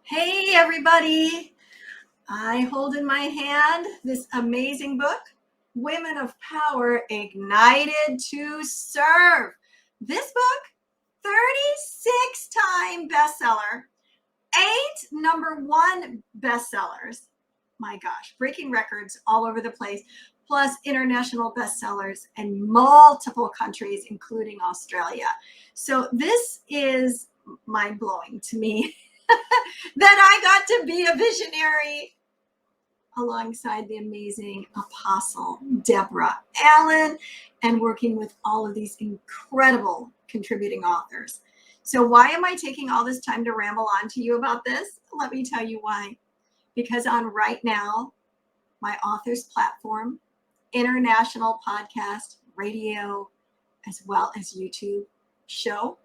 Hey, everybody. I hold in my hand this amazing book, Women of Power Ignited to Serve. This book, 36-time bestseller, 8 number 1 bestsellers. My gosh, breaking records all over the place, plus international bestsellers in multiple countries, including Australia. So this is mind-blowing to me that I got to be a visionary alongside the amazing Apostle Deborah Allen and working with all of these incredible contributing authors. So why am I taking all this time to ramble on to you about this? Let me tell you why. Because on Right Now, my author's platform, international podcast, radio, as well as YouTube show,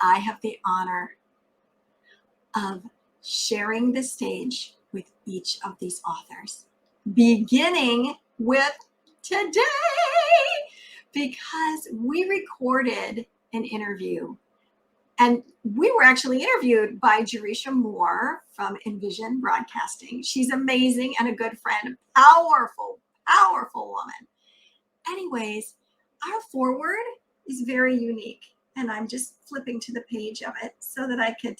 I have the honor of sharing the stage with each of these authors, beginning with today, because we recorded an interview and we were actually interviewed by Jerisha Moore from Envision Broadcasting. She's amazing and a good friend, powerful woman. Anyways, our foreword is very unique, and I'm just flipping to the page of it so that I could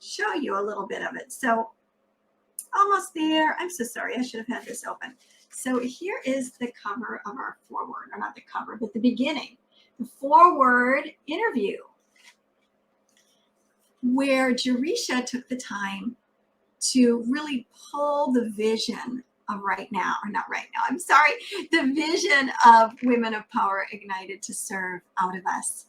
show you a little bit of it. So almost there. I'm so sorry. I should have had this open. So here is the cover of our foreword, or not the cover, but the beginning, the foreword interview, where Jerisha took the time to really pull the vision of Right Now, or not Right Now, I'm sorry, the vision of Women of Power Ignited to Serve out of us.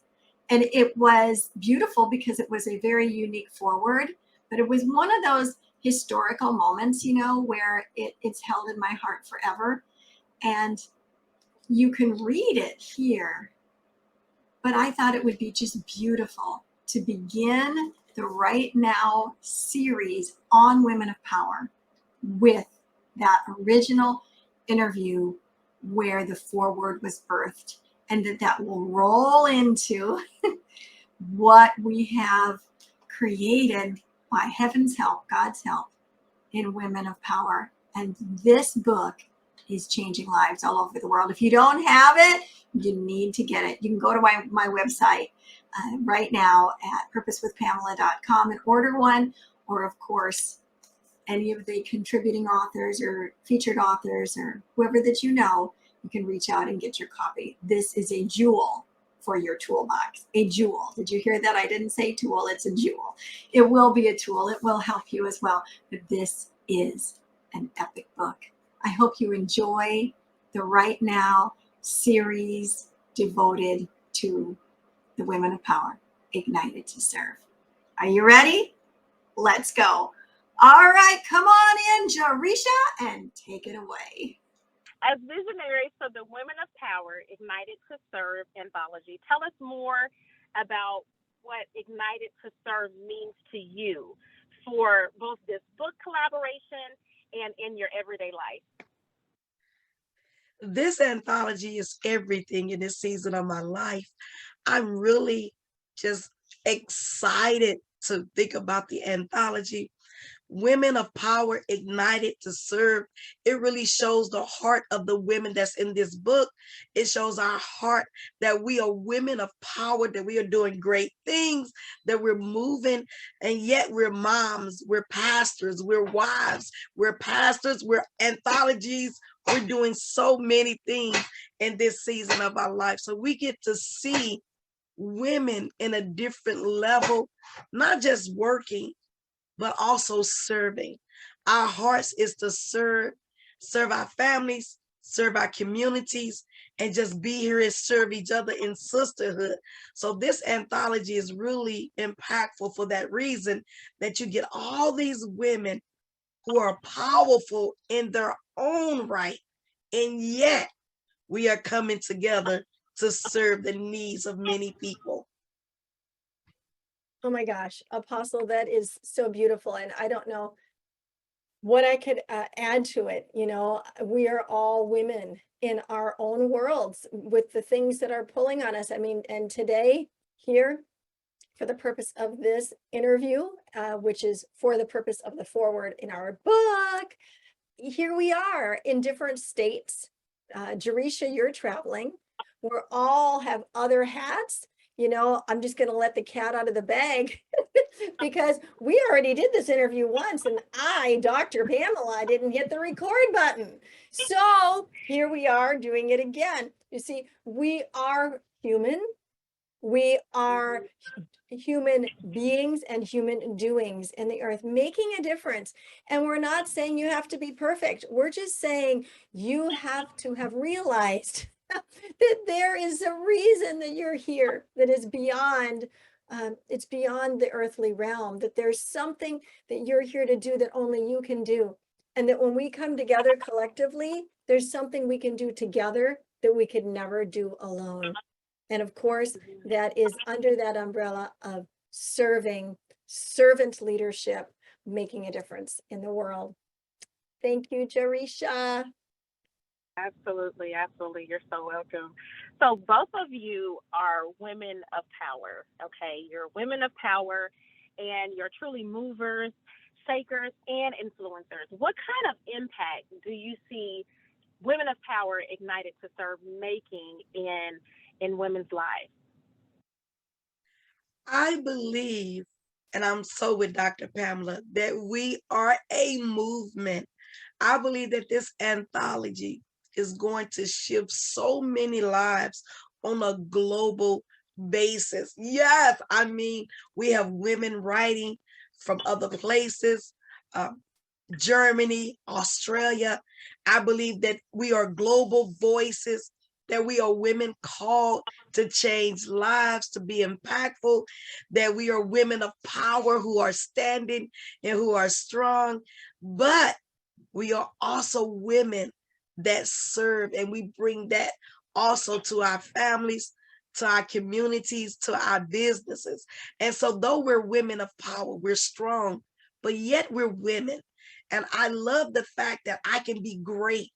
And it was beautiful because it was a very unique foreword, but it was one of those historical moments, you know, where it's held in my heart forever. And you can read it here, but I thought it would be just beautiful to begin the Right Now series on Women of Power with that original interview where the foreword was birthed, and that will roll into what we have created by heaven's help, God's help, in Women of Power. And this book is changing lives all over the world. If you don't have it, you need to get it. You can go to my website right now at purposewithpamela.com and order one, or of course, any of the contributing authors or featured authors or whoever that you know, you can reach out and get your copy. This is a jewel for your toolbox. A jewel. Did you hear that? I didn't say tool, it's a jewel. It will be a tool. It will help you as well. But this is an epic book. I hope you enjoy the Right Now series devoted to the Women of Power Ignited to Serve. Are you ready? Let's go. All right, come on in, Jerisha, and take it away. As visionaries for the Women of Power Ignited to Serve anthology, tell us more about what Ignited to Serve means to you for both this book collaboration and in your everyday life. This anthology is everything in this season of my life. I'm really just excited to think about the anthology. Women of Power Ignited to Serve. It really shows the heart of the women that's in this book. It shows our heart that we are women of power, that we are doing great things, that we're moving, and yet we're moms, we're pastors, we're wives, we're pastors, we're anthologies. We're doing so many things in this season of our life. So we get to see women in a different level, not just working, but also serving. Our hearts is to serve our families, serve our communities, and just be here and serve each other in sisterhood. So this anthology is really impactful for that reason, that you get all these women who are powerful in their own right, and yet we are coming together to serve the needs of many people. Oh my gosh, Apostle, that is so beautiful. And I don't know what I could add to it. You know, we are all women in our own worlds with the things that are pulling on us. I mean, and today here, for the purpose of this interview, which is for the purpose of the foreword in our book, here we are in different states. Jerisha, you're traveling. We all have other hats. You know, I'm just going to let the cat out of the bag because we already did this interview once and I, Dr. Pamela, didn't hit the record button. So here we are doing it again. You see, we are human. We are human beings and human doings in the earth, making a difference. And we're not saying you have to be perfect. We're just saying you have to have realized that there is a reason that you're here that is beyond, it's beyond the earthly realm, that there's something that you're here to do that only you can do. And that when we come together collectively, there's something we can do together that we could never do alone. And of course, that is under that umbrella of serving, servant leadership, making a difference in the world. Thank you, Jerisha. Absolutely, absolutely. You're so welcome. So both of you are women of power, okay? You're women of power and you're truly movers, shakers, and influencers. What kind of impact do you see women of power ignited to serve making in women's lives? I believe, and I'm so with Dr. Pamela, that we are a movement. I believe that this anthology is going to shift so many lives on a global basis. Yes, I mean, we have women writing from other places, Germany, Australia. I believe that we are global voices, that we are women called to change lives, to be impactful, that we are women of power who are standing and who are strong. But we are also women that serve, and we bring that also to our families, to our communities, to our businesses. And so though we're women of power, we're strong, but yet we're women. And I love the fact that I can be great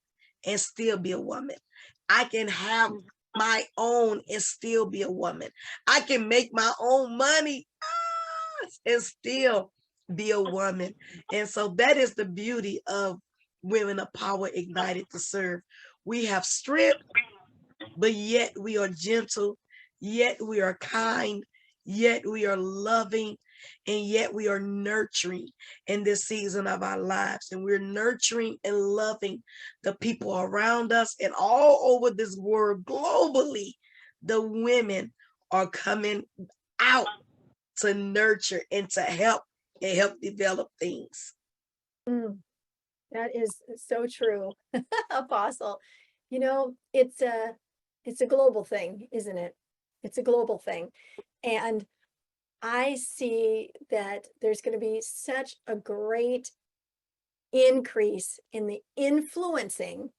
and still be a woman. I can have my own and still be a woman. I can make my own money and still be a woman. And so that is the beauty of Women of Power Ignited to Serve. We have strength, but yet we are gentle, yet we are kind, yet we are loving, and yet we are nurturing in this season of our lives. And we're nurturing and loving the people around us and all over this world globally. The women are coming out to nurture and to help and help develop things. That is so true, Apostle. You know, it's a global thing, isn't it? It's a global thing. And I see that there's going to be such a great increase in the influencing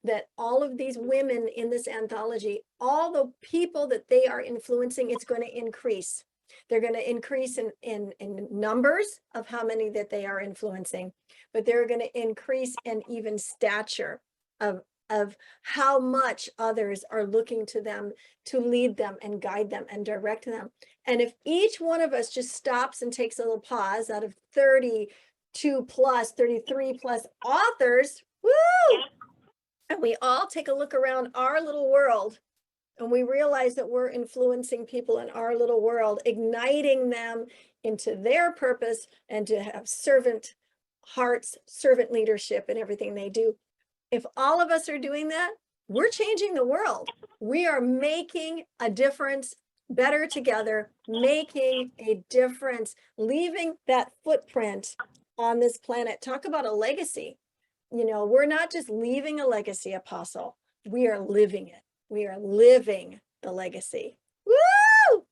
that all of these women in this anthology, all the people that they are influencing, it's going to increase. They're going to increase in numbers of how many that they are influencing, but they're going to increase in even stature of how much others are looking to them to lead them and guide them and direct them. And if each one of us just stops and takes a little pause out of 32 plus, 33 plus authors, woo! And we all take a look around our little world and we realize that we're influencing people in our little world, igniting them into their purpose and to have servant hearts, servant leadership in everything they do. If all of us are doing that, we're changing the world. We are making a difference, better together, making a difference, leaving that footprint on this planet. Talk about a legacy. You know, we're not just leaving a legacy, Apostle. We are living it. We are living the legacy. Woo!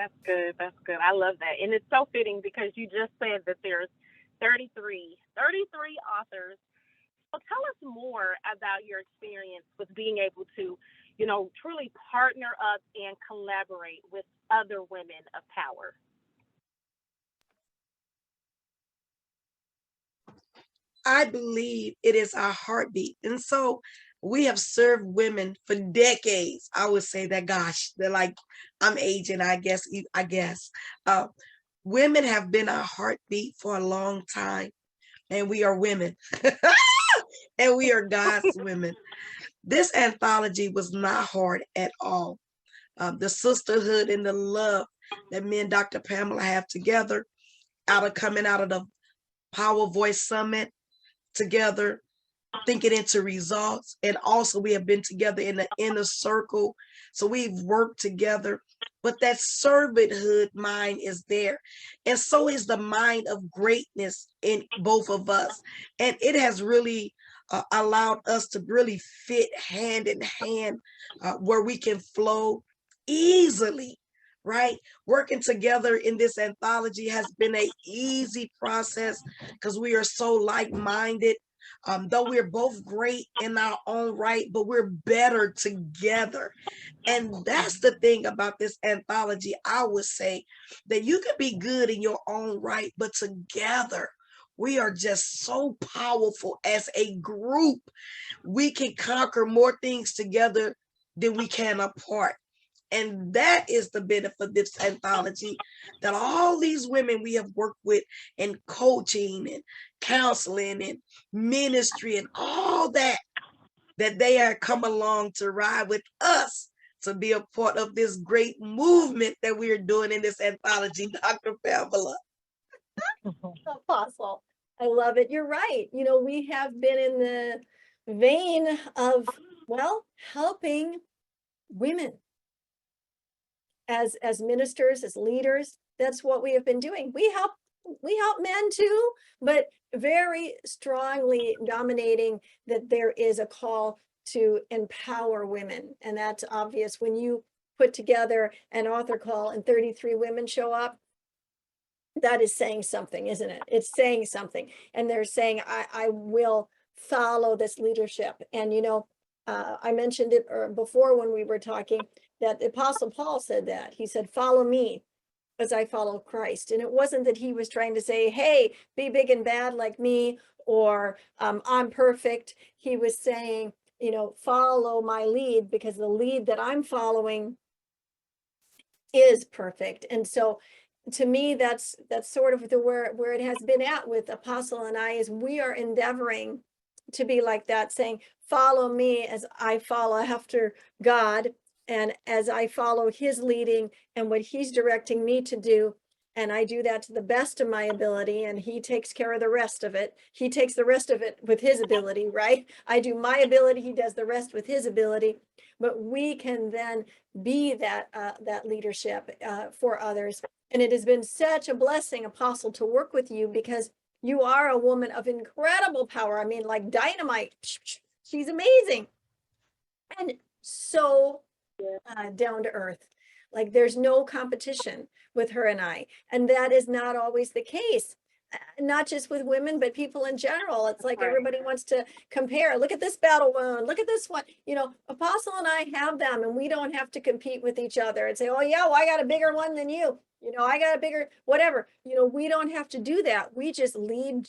That's good. That's good. I love that. And it's so fitting because you just said that there's 33 authors. So tell us more about your experience with being able to, you know, truly partner up and collaborate with other women of power. I believe it is our heartbeat. And so we have served women for decades. I would say that, gosh, they're like, I'm aging, I guess. Uh, Women have been our heartbeat for a long time, and we are women. And we are God's women. This anthology was not hard at all. The sisterhood and the love that me and Dr. Pamela have together, coming out of the Power Voice Summit together, thinking into results. And also we have been together in the inner circle. So we've worked together, but that servanthood mind is there. And so is the mind of greatness in both of us. And it has really allowed us to really fit hand in hand, where we can flow easily, right? Working together in this anthology has been a easy process because we are so like-minded. Though we're both great in our own right, but we're better together. And that's the thing about this anthology. I would say that you can be good in your own right, but together we are just so powerful as a group. We can conquer more things together than we can apart. And that is the benefit of this anthology, that all these women we have worked with in coaching and counseling and ministry and all that, that they have come along to ride with us to be a part of this great movement that we are doing in this anthology, Dr. Pamela. Apostle, I love it. You're right. You know, we have been in the vein of, well, helping women as ministers, as leaders. That's what we have been doing. We help men too, but very strongly dominating that there is a call to empower women. And that's obvious when you put together an author call and 33 women show up. That is saying something, isn't it? It's saying something. And they're saying, I will follow this leadership. And, you know, I mentioned it before when we were talking, that the Apostle Paul said that. He said, follow me as I follow Christ. And it wasn't that he was trying to say, hey, be big and bad like me, or I'm perfect. He was saying, you know, follow my lead, because the lead that I'm following is perfect. And so to me, that's sort of where it has been at with Apostle and I, is we are endeavoring to be like that, saying, follow me as I follow after God, and as I follow his leading and what he's directing me to do. And I do that to the best of my ability, and he takes care of the rest of it. He takes the rest of it with his ability, right? I do my ability, he does the rest with his ability. But we can then be that leadership for others. And it has been such a blessing, Apostle, to work with you, because you are a woman of incredible power. I mean, like dynamite. She's amazing. And so down to earth. Like there's no competition with her and I. And that is not always the case. Not just with women, but people in general. It's like everybody wants to compare. Look at this battle wound. Look at this one. You know, Apostle and I have them, and we don't have to compete with each other and say, oh yeah, well, I got a bigger one than you. You know, I got a bigger whatever. You know, we don't have to do that. We just lead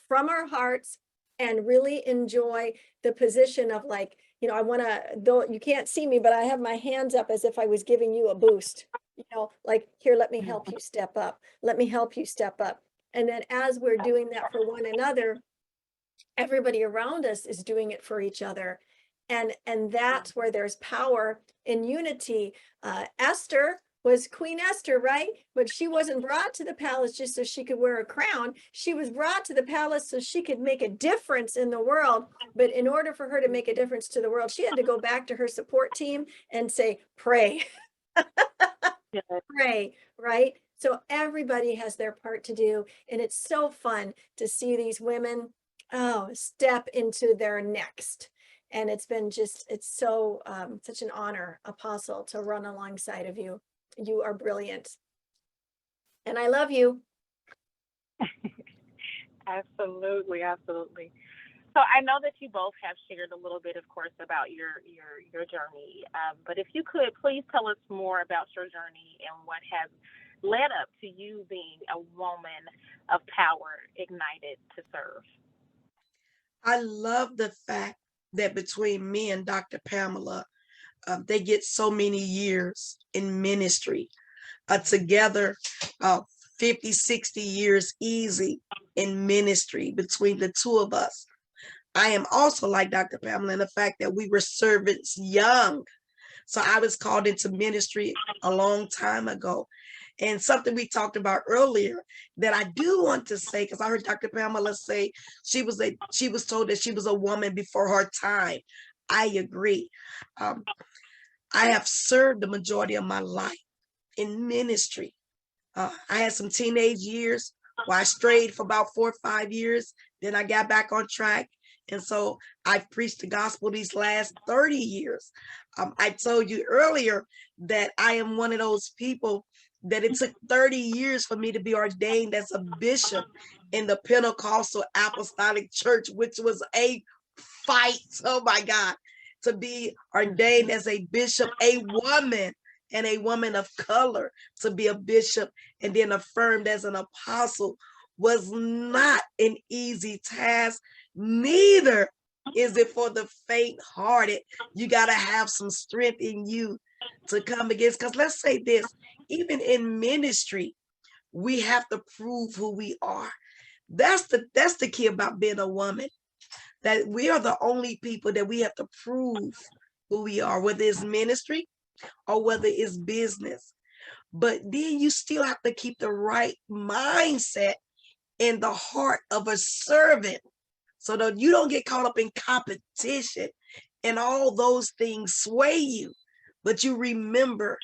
from our hearts and really enjoy the position of, like, you know, I want to, though you can't see me, but I have my hands up as if I was giving you a boost, you know, like, here, let me help you step up. Let me help you step up. And then as we're doing that for one another, everybody around us is doing it for each other. And that's where there's power in unity. Esther was Queen Esther, right? But she wasn't brought to the palace just so she could wear a crown. She was brought to the palace so she could make a difference in the world. But in order for her to make a difference to the world, she had to go back to her support team and say, pray. Pray, right? So everybody has their part to do. And it's so fun to see these women, step into their next. And it's been just, it's so, such an honor, Apostle, to run alongside of you. You are brilliant. And I love you. Absolutely, absolutely. So I know that you both have shared a little bit, of course, about your journey. But if you could, please tell us more about your journey and what has led up to you being a woman of power ignited to serve. I love the fact that between me and Dr. Pamela, they get so many years in ministry together, uh, 50, 60 years easy in ministry between the two of us. I am also like Dr. Pamela in the fact that we were servants young. So I was called into ministry a long time ago. And something we talked about earlier that I do want to say, because I heard Dr. Pamela say she was told that she was a woman before her time. I agree. Um, I have served the majority of my life in ministry. I had some teenage years where I strayed for about 4 or 5 years. Then I got back on track. And so I've preached the gospel these last 30 years. I told you earlier that I am one of those people that it took 30 years for me to be ordained as a bishop in the Pentecostal Apostolic Church, which was a fight. Oh my God, to be ordained as a bishop, a woman and a woman of color, to be a bishop and then affirmed as an apostle was not an easy task. Neither is it for the faint-hearted. You got to have some strength in you to come against, because let's say this, even in ministry, we have to prove who we are. That's the key about being a woman, that we are the only people that we have to prove who we are, whether it's ministry or whether it's business. But then you still have to keep the right mindset in the heart of a servant so that you don't get caught up in competition and all those things sway you. But you remember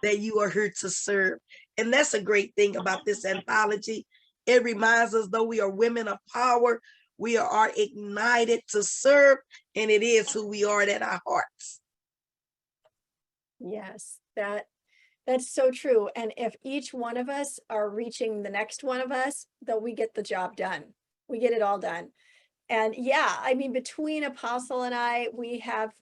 that you are here to serve. And that's a great thing about this anthology. It reminds us, though we are women of power, we are ignited to serve, and it is who we are at our hearts. Yes, that's so true. And if each one of us are reaching the next one of us, then we get the job done. We get it all done. And yeah, I mean, between Apostle and I, we have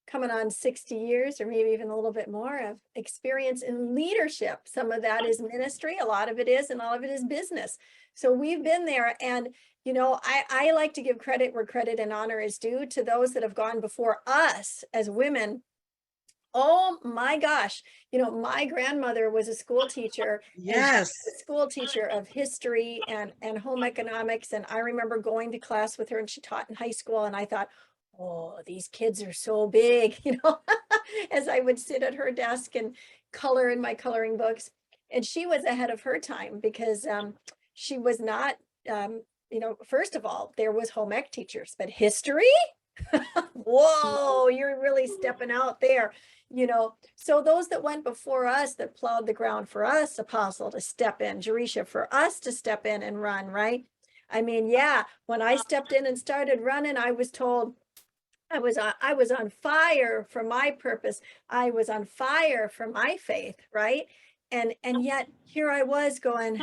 coming on 60 years or maybe even a little bit more of experience in leadership. Some of that is ministry, a lot of it is, and all of it is business. So we've been there. And, you know, I like to give credit where credit and honor is due to those that have gone before us as women. Oh my gosh. You know, my grandmother was a school teacher, and she was Yes. a school teacher of history and home economics. And I remember going to class with her, and she taught in high school. And I thought, oh, these kids are so big, you know, as I would sit at her desk and color in my coloring books. And she was ahead of her time because she was not, you know, first of all, there was home ec teachers, but history, whoa, you're really stepping out there, you know. So those that went before us, that plowed the ground for us, Apostle, to step in, Jerisha, for us to step in and run, right? I mean, yeah, when I stepped in and started running, I was told I was on fire for my purpose. I was on fire for my faith, right? And yet here I was going,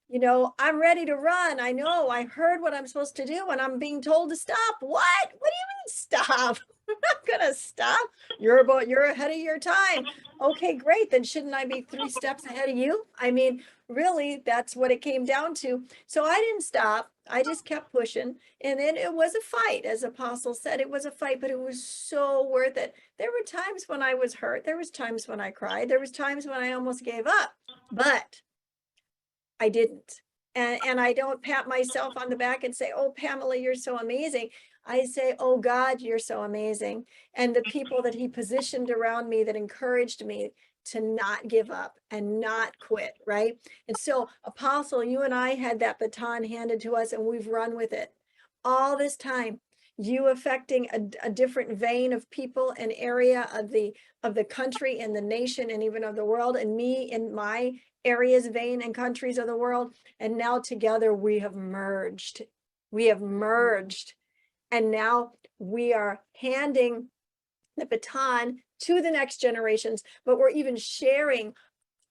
you know, I'm ready to run. I know I heard what I'm supposed to do and I'm being told to stop. What? What do you mean stop? I'm not gonna stop. You're ahead of your time. Okay, great. Then shouldn't I be 3 steps ahead of you? I mean, really, that's what it came down to. So I didn't stop. I just kept pushing. And then it was a fight. As Apostle said, it was a fight, but it was so worth it. There were times when I was hurt. There was times when I cried. There was times when I almost gave up. But I didn't. And I don't pat myself on the back and say, oh, Pamela, you're so amazing. I say, oh, God, you're so amazing. And the people that he positioned around me that encouraged me to not give up and not quit, right? And so, Apostle, you and I had that baton handed to us and we've run with it all this time. You affecting a different vein of people, an area of the country and the nation and even of the world, and me in my areas, vein, and countries of the world. And now together we have merged. We have merged. And now we are handing the baton to the next generations, but we're even sharing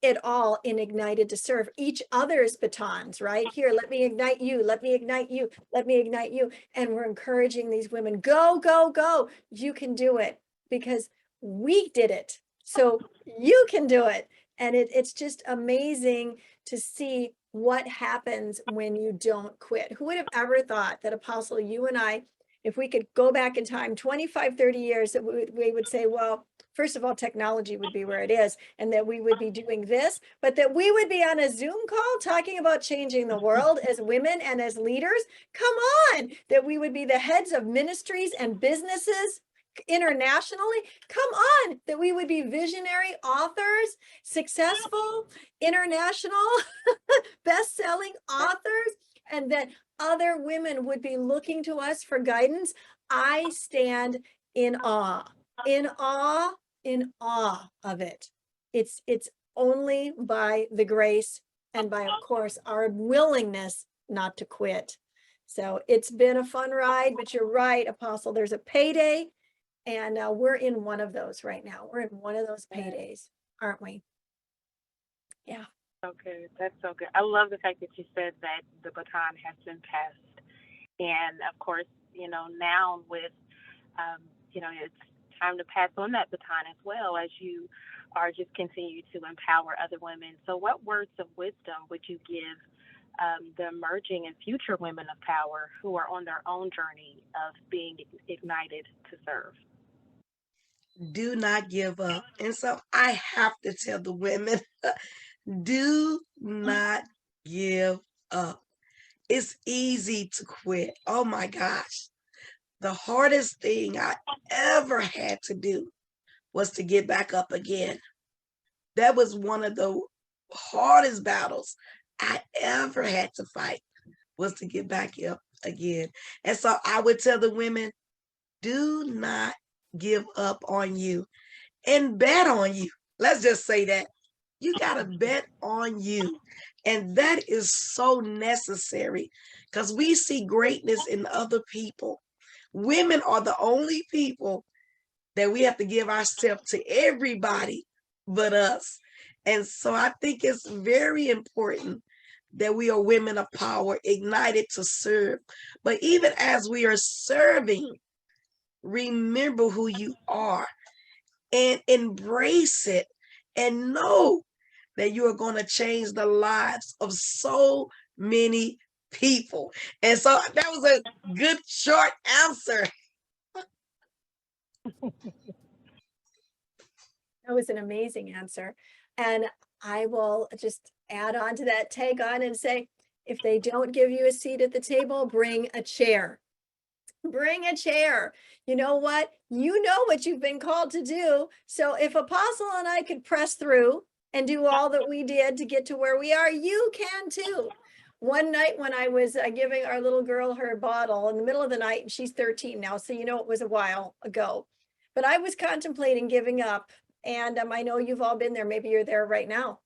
it all in Ignited to Serve, each other's batons, right? Here, let me ignite you, let me ignite you, let me ignite you. And we're encouraging these women, go, go, go. You can do it because we did it. So you can do it. And it's just amazing to see what happens when you don't quit. Who would have ever thought that, Apostle, you and I if we could go back in time 25, 30 years, that we would say, well, first of all, technology would be where it is, and that we would be doing this, but that we would be on a Zoom call talking about changing the world as women and as leaders. Come on, that we would be the heads of ministries and businesses internationally. Come on, that we would be visionary authors, successful, international, best-selling authors, and that other women would be looking to us for guidance. I stand in awe, in awe, in awe of it. It's only by the grace and by, of course, our willingness not to quit. So it's been a fun ride, but you're right, Apostle, there's a payday, and we're in one of those right now. We're in one of those paydays, aren't we? Yeah. So good. That's so good. I love the fact that you said that the baton has been passed. And of course, now with, it's time to pass on that baton as well, as you are just continue to empower other women. So what words of wisdom would you give the emerging and future women of power who are on their own journey of being ignited to serve? Do not give up. And so I have to tell the women, do not give up. It's easy to quit. Oh my gosh. The hardest thing I ever had to do was to get back up again. That was one of the hardest battles I ever had to fight, was to get back up again. And so I would tell the women, do not give up on you, and bet on you. Let's just say that. You got to bet on you. And that is so necessary, because we see greatness in other people. Women are the only people that we have to give ourselves to, everybody but us. And so I think it's very important that we are women of power, ignited to serve. But even as we are serving, remember who you are and embrace it, and know that you are going to change the lives of so many people. And so that was a good short answer. That was an amazing answer. And I will just add on to that, tag on and say, if they don't give you a seat at the table, bring a chair. Bring a chair. You know what? You know what you've been called to do. So if Apostle and I could press through and do all that we did to get to where we are, you can too. One night when I was giving our little girl her bottle in the middle of the night, and she's 13 now, so it was a while ago, but I was contemplating giving up. And I know you've all been there. Maybe you're there right now.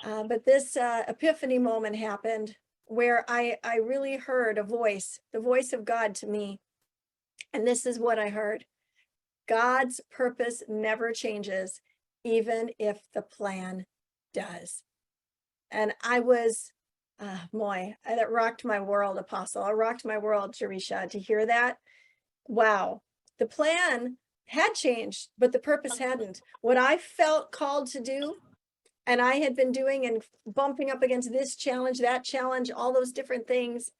But this epiphany moment happened where I really heard a voice, the voice of God to me. And this is what I heard. God's purpose never changes, even if the plan does. And I was, that rocked my world, Apostle. It rocked my world, Jerisha, to hear that. Wow. The plan had changed, but the purpose hadn't. What I felt called to do, and I had been doing and bumping up against this challenge, that challenge, all those different things,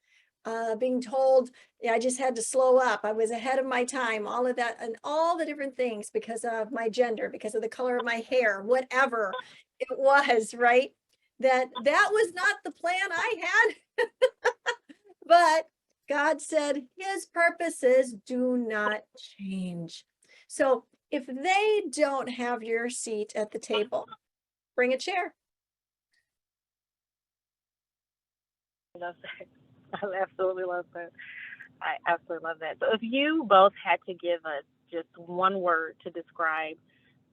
being told I just had to slow up. I was ahead of my time, all of that, and all the different things because of my gender, because of the color of my hair, whatever it was, right? That was not the plan I had. But God said his purposes do not change. So if they don't have your seat at the table, bring a chair. I love that. I absolutely love that. I absolutely love that. So if you both had to give us just one word to describe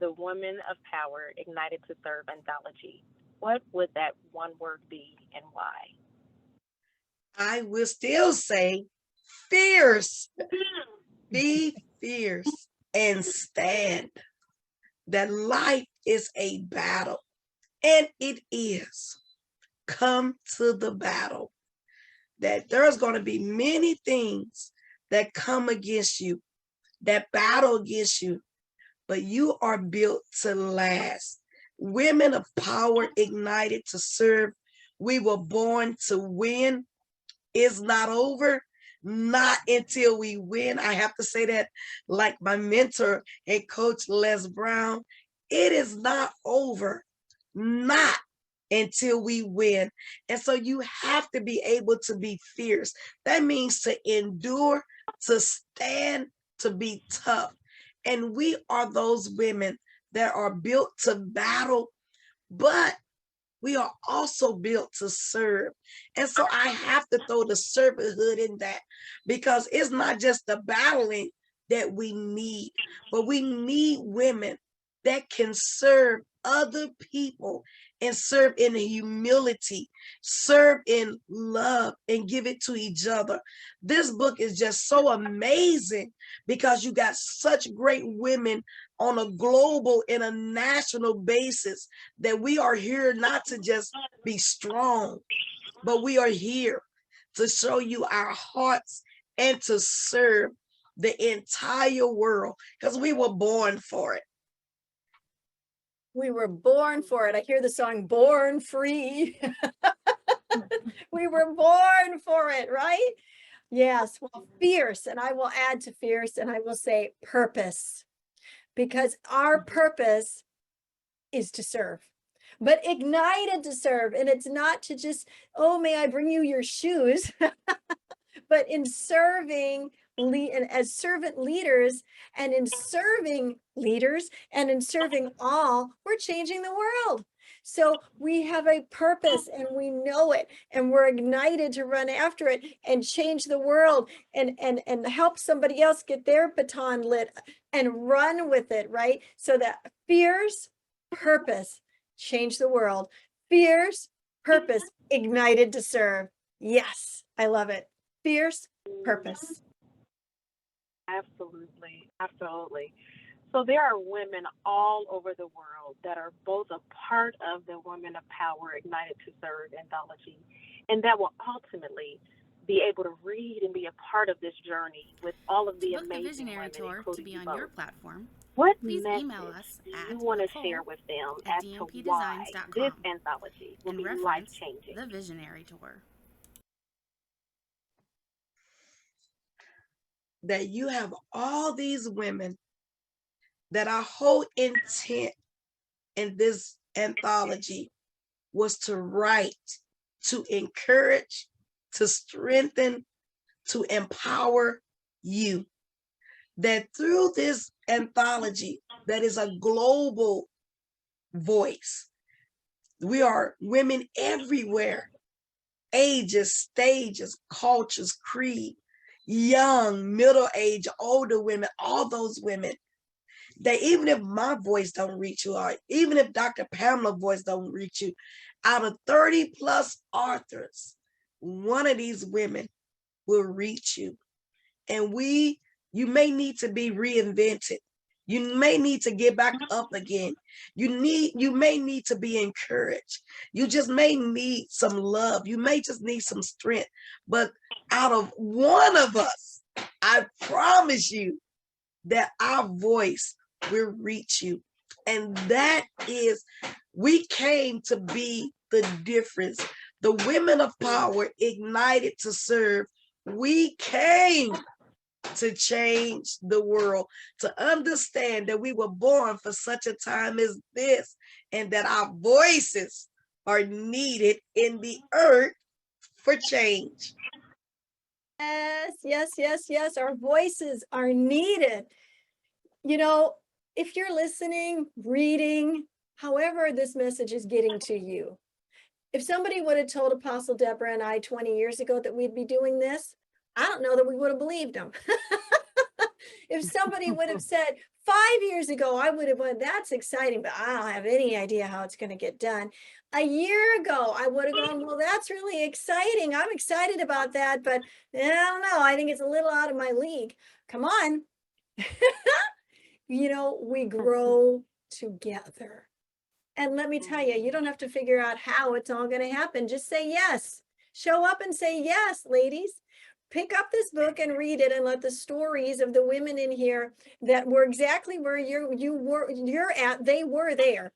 the Women of Power Ignited to Serve anthology, what would that one word be and why? I will still say fierce. Be fierce and stand. That life is a battle, and it is. Come to the battle. That there's going to be many things that come against you, that battle against you, but you are built to last. Women of power, ignited to serve. We were born to win. It's not over. not until we win. I have to say that like my mentor and coach Les Brown, it is not over, not until we win. And so you have to be able to be fierce. That means to endure, to stand, to be tough. And we are those women that are built to battle, but we are also built to serve. And so I have to throw the servanthood in that, because it's not just the battling that we need, but we need women that can serve other people and serve in humility, serve in love, and give it to each other. This book is just so amazing because you got such great women on a global and a national basis, that we are here not to just be strong, but we are here to show you our hearts and to serve the entire world, because we were born for it. We were born for it. I hear the song Born Free. We were born for it, right? Yes, well, fierce, and I will add to fierce, and I will say purpose, because our purpose is to serve, but ignited to serve. And it's not to just, oh, may I bring you your shoes, but in serving and as servant leaders, and in serving leaders, and in serving all, we're changing the world. So we have a purpose and we know it, and we're ignited to run after it and change the world and help somebody else get their baton lit and run with it, right? So that fierce purpose, change the world. Fierce purpose, ignited to serve. Yes, I love it. Fierce purpose. Absolutely. Absolutely. So there are women all over the world that are both a part of the Women of Power Ignited to Serve anthology, and that will ultimately be able to read and be a part of this journey with all of the To book the amazing Visionary women, Tour to including be you on both. your platform, What please message email us do at you want to share with them as to why this @dmpdesigns.com anthology will and be reference life-changing? the Visionary Tour. That you have all these women that our whole intent in this anthology was to write, to encourage, to strengthen, to empower you. That through this anthology, that is a global voice, we are women everywhere, ages, stages, cultures, creed, young, middle age, older women, all those women, that even if my voice don't reach you, or even if Dr. Pamela's voice don't reach you, out of 30 plus authors, one of these women will reach you. And you may need to be reinvented. You may need to get back up again. You may need to be encouraged. You just may need some love. You may just need some strength. But out of one of us, I promise you that our voice will reach you. And that is, we came to be the difference. The Women of Power Ignited to Serve. We came to change the world, to understand that we were born for such a time as this, and that our voices are needed in the earth for change. Yes, yes, yes, yes. Our voices are needed. You know, if you're listening, reading, however this message is getting to you, if somebody would have told Apostle Deborah and I 20 years ago that we'd be doing this, I don't know that we would have believed them. If somebody would have said 5 years ago, I would have went, that's exciting, but I don't have any idea how it's going to get done. A year ago, I would have gone, well, that's really exciting. I'm excited about that, but I don't know. I think it's a little out of my league. Come on. You know, we grow together. And let me tell you, you don't have to figure out how it's all going to happen. Just say yes. Show up and say yes, ladies. Pick up this book and read it, and let the stories of the women in here that were exactly where you're at, they were there.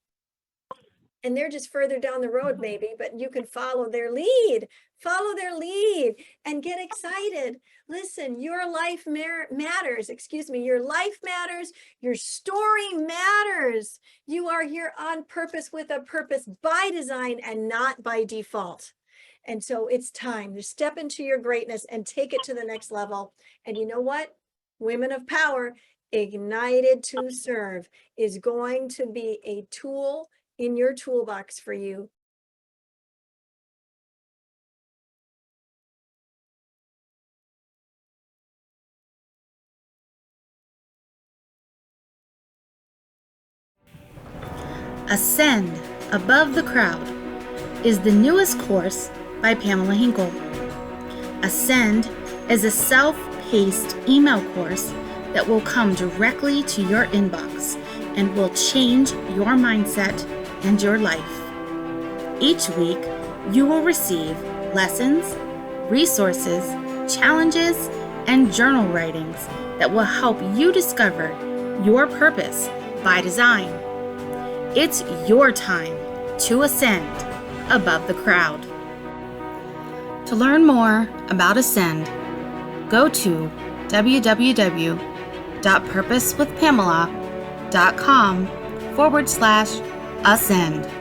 and they're just further down the road maybe, but you can follow their lead and get excited. Listen, your life matters, your life matters, your story matters. You are here on purpose with a purpose by design and not by default. And so it's time to step into your greatness and take it to the next level. And you know what? Women of Power, Ignited to Serve is going to be a tool in your toolbox for you. Ascend Above the Crowd is the newest course by Pamela Hinkle. Ascend is a self-paced email course that will come directly to your inbox and will change your mindset and your life. Each week, you will receive lessons, resources, challenges, and journal writings that will help you discover your purpose by design. It's your time to ascend above the crowd. To learn more about Ascend, go to www.purposewithpamela.com/ascend.